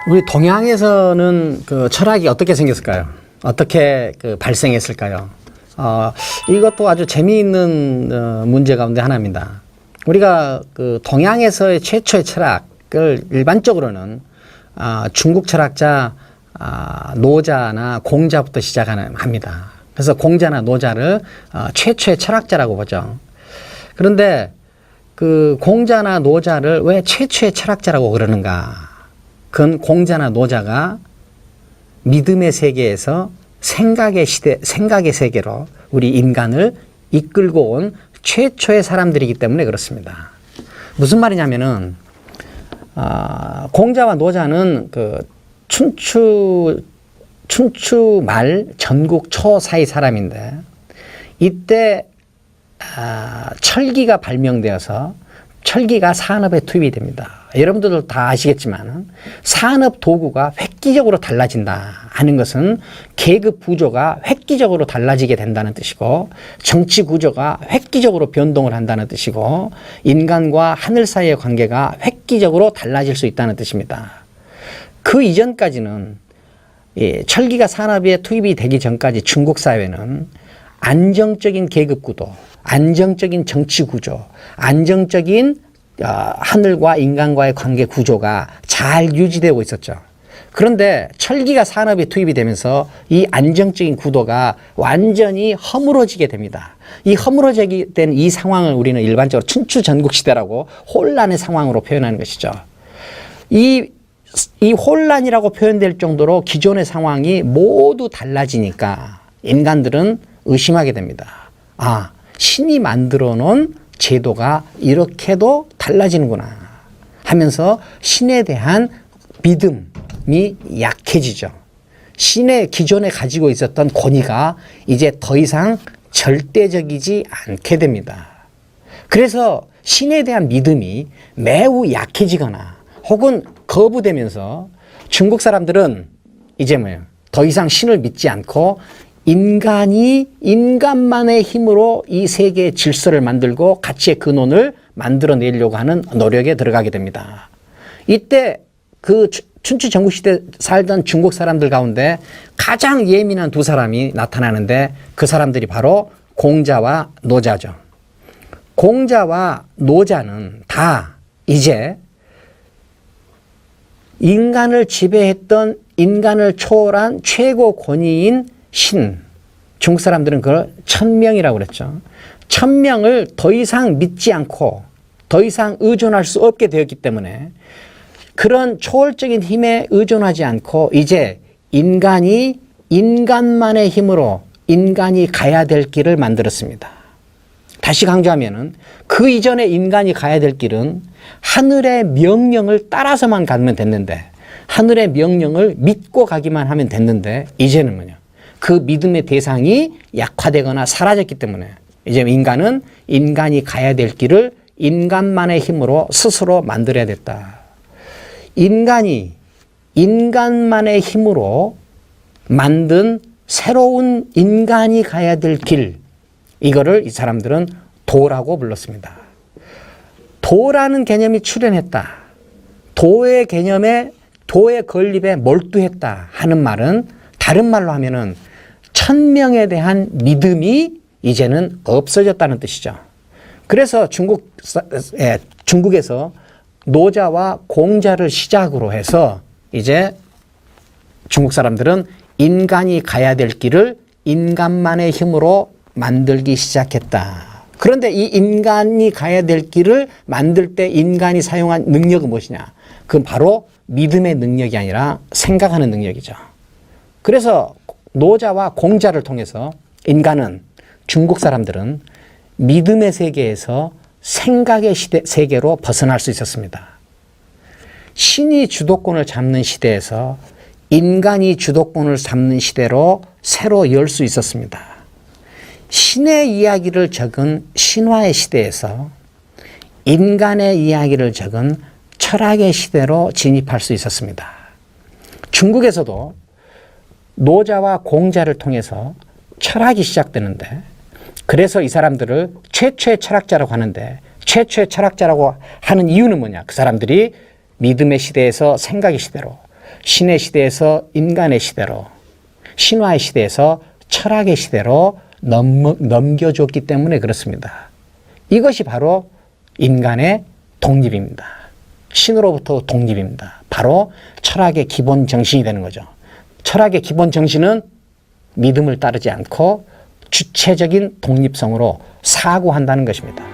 우리 동양에서는 그 철학이 어떻게 생겼을까요? 어떻게 그 발생했을까요? 이것도 아주 재미있는 문제 가운데 하나입니다. 우리가 그 동양에서의 최초의 철학을 일반적으로는 중국 철학자 노자나 공자부터 합니다. 그래서 공자나 노자를 최초의 철학자라고 보죠. 그런데 그 공자나 노자를 왜 최초의 철학자라고 그러는가? 그건 공자나 노자가 믿음의 세계에서 생각의 세계로 우리 인간을 이끌고 온 최초의 사람들이기 때문에 그렇습니다. 무슨 말이냐면은, 공자와 노자는 그 춘추 말 전국 초 사이 사람인데, 이때 철기가 발명되어서 철기가 산업에 투입이 됩니다. 여러분들도 다 아시겠지만 산업 도구가 획기적으로 달라진다 하는 것은 계급 구조가 획기적으로 달라지게 된다는 뜻이고, 정치 구조가 획기적으로 변동을 한다는 뜻이고, 인간과 하늘 사이의 관계가 획기적으로 달라질 수 있다는 뜻입니다. 그 이전까지는 철기가 산업에 투입이 되기 전까지 중국 사회는 안정적인 계급 구도, 안정적인 정치 구조, 안정적인 하늘과 인간과의 관계 구조가 잘 유지되고 있었죠. 그런데 철기가 산업에 투입이 되면서 이 안정적인 구도가 완전히 허물어지게 됩니다. 이 허물어지게 된 이 상황을 우리는 일반적으로 춘추 전국시대라고 혼란의 상황으로 표현하는 것이죠. 이 혼란이라고 표현될 정도로 기존의 상황이 모두 달라지니까 인간들은 의심하게 됩니다. 신이 만들어 놓은 제도가 이렇게도 달라지는구나 하면서 신에 대한 믿음이 약해지죠. 신의 기존에 가지고 있었던 권위가 이제 더 이상 절대적이지 않게 됩니다. 그래서 신에 대한 믿음이 매우 약해지거나 혹은 거부되면서 중국 사람들은 이제 더 이상 신을 믿지 않고 인간이 인간만의 힘으로 이 세계의 질서를 만들고 가치의 근원을 만들어내려고 하는 노력에 들어가게 됩니다. 이때 그 춘추 전국시대 살던 중국 사람들 가운데 가장 예민한 두 사람이 나타나는데, 그 사람들이 바로 공자와 노자죠. 공자와 노자는 다 이제 인간을 지배했던 인간을 초월한 최고 권위인 신, 중국 사람들은 그걸 천명이라고 그랬죠. 천명을 더 이상 믿지 않고 더 이상 의존할 수 없게 되었기 때문에 그런 초월적인 힘에 의존하지 않고 이제 인간이 인간만의 힘으로 인간이 가야 될 길을 만들었습니다. 다시 강조하면은 그 이전에 인간이 가야 될 길은 하늘의 명령을 따라서만 가면 됐는데, 하늘의 명령을 믿고 가기만 하면 됐는데, 이제는 그 믿음의 대상이 약화되거나 사라졌기 때문에 이제 인간은 인간이 가야 될 길을 인간만의 힘으로 스스로 만들어야 됐다. 인간이 인간만의 힘으로 만든 새로운 인간이 가야 될 길, 이거를 이 사람들은 도라고 불렀습니다. 도라는 개념이 출현했다. 도의 개념에, 도의 건립에 몰두했다 하는 말은, 다른 말로 하면은 천명에 대한 믿음이 이제는 없어졌다는 뜻이죠. 그래서 중국에서 노자와 공자를 시작으로 해서 이제 중국 사람들은 인간이 가야 될 길을 인간만의 힘으로 만들기 시작했다. 그런데 이 인간이 가야 될 길을 만들 때 인간이 사용한 능력은 무엇이냐? 그건 바로 믿음의 능력이 아니라 생각하는 능력이죠. 그래서 노자와 공자를 통해서 인간은, 중국 사람들은 믿음의 세계에서 생각의 세계로 벗어날 수 있었습니다. 신이 주도권을 잡는 시대에서 인간이 주도권을 잡는 시대로 새로 열 수 있었습니다. 신의 이야기를 적은 신화의 시대에서 인간의 이야기를 적은 철학의 시대로 진입할 수 있었습니다. 중국에서도 노자와 공자를 통해서 철학이 시작되는데, 그래서 이 사람들을 최초의 철학자라고 하는데, 최초의 철학자라고 하는 이유는 뭐냐? 그 사람들이 믿음의 시대에서 생각의 시대로, 신의 시대에서 인간의 시대로, 신화의 시대에서 철학의 시대로 넘겨줬기 때문에 그렇습니다. 이것이 바로 인간의 독립입니다. 신으로부터 독립입니다. 바로 철학의 기본 정신이 되는 거죠. 철학의 기본 정신은 믿음을 따르지 않고 주체적인 독립성으로 사고한다는 것입니다.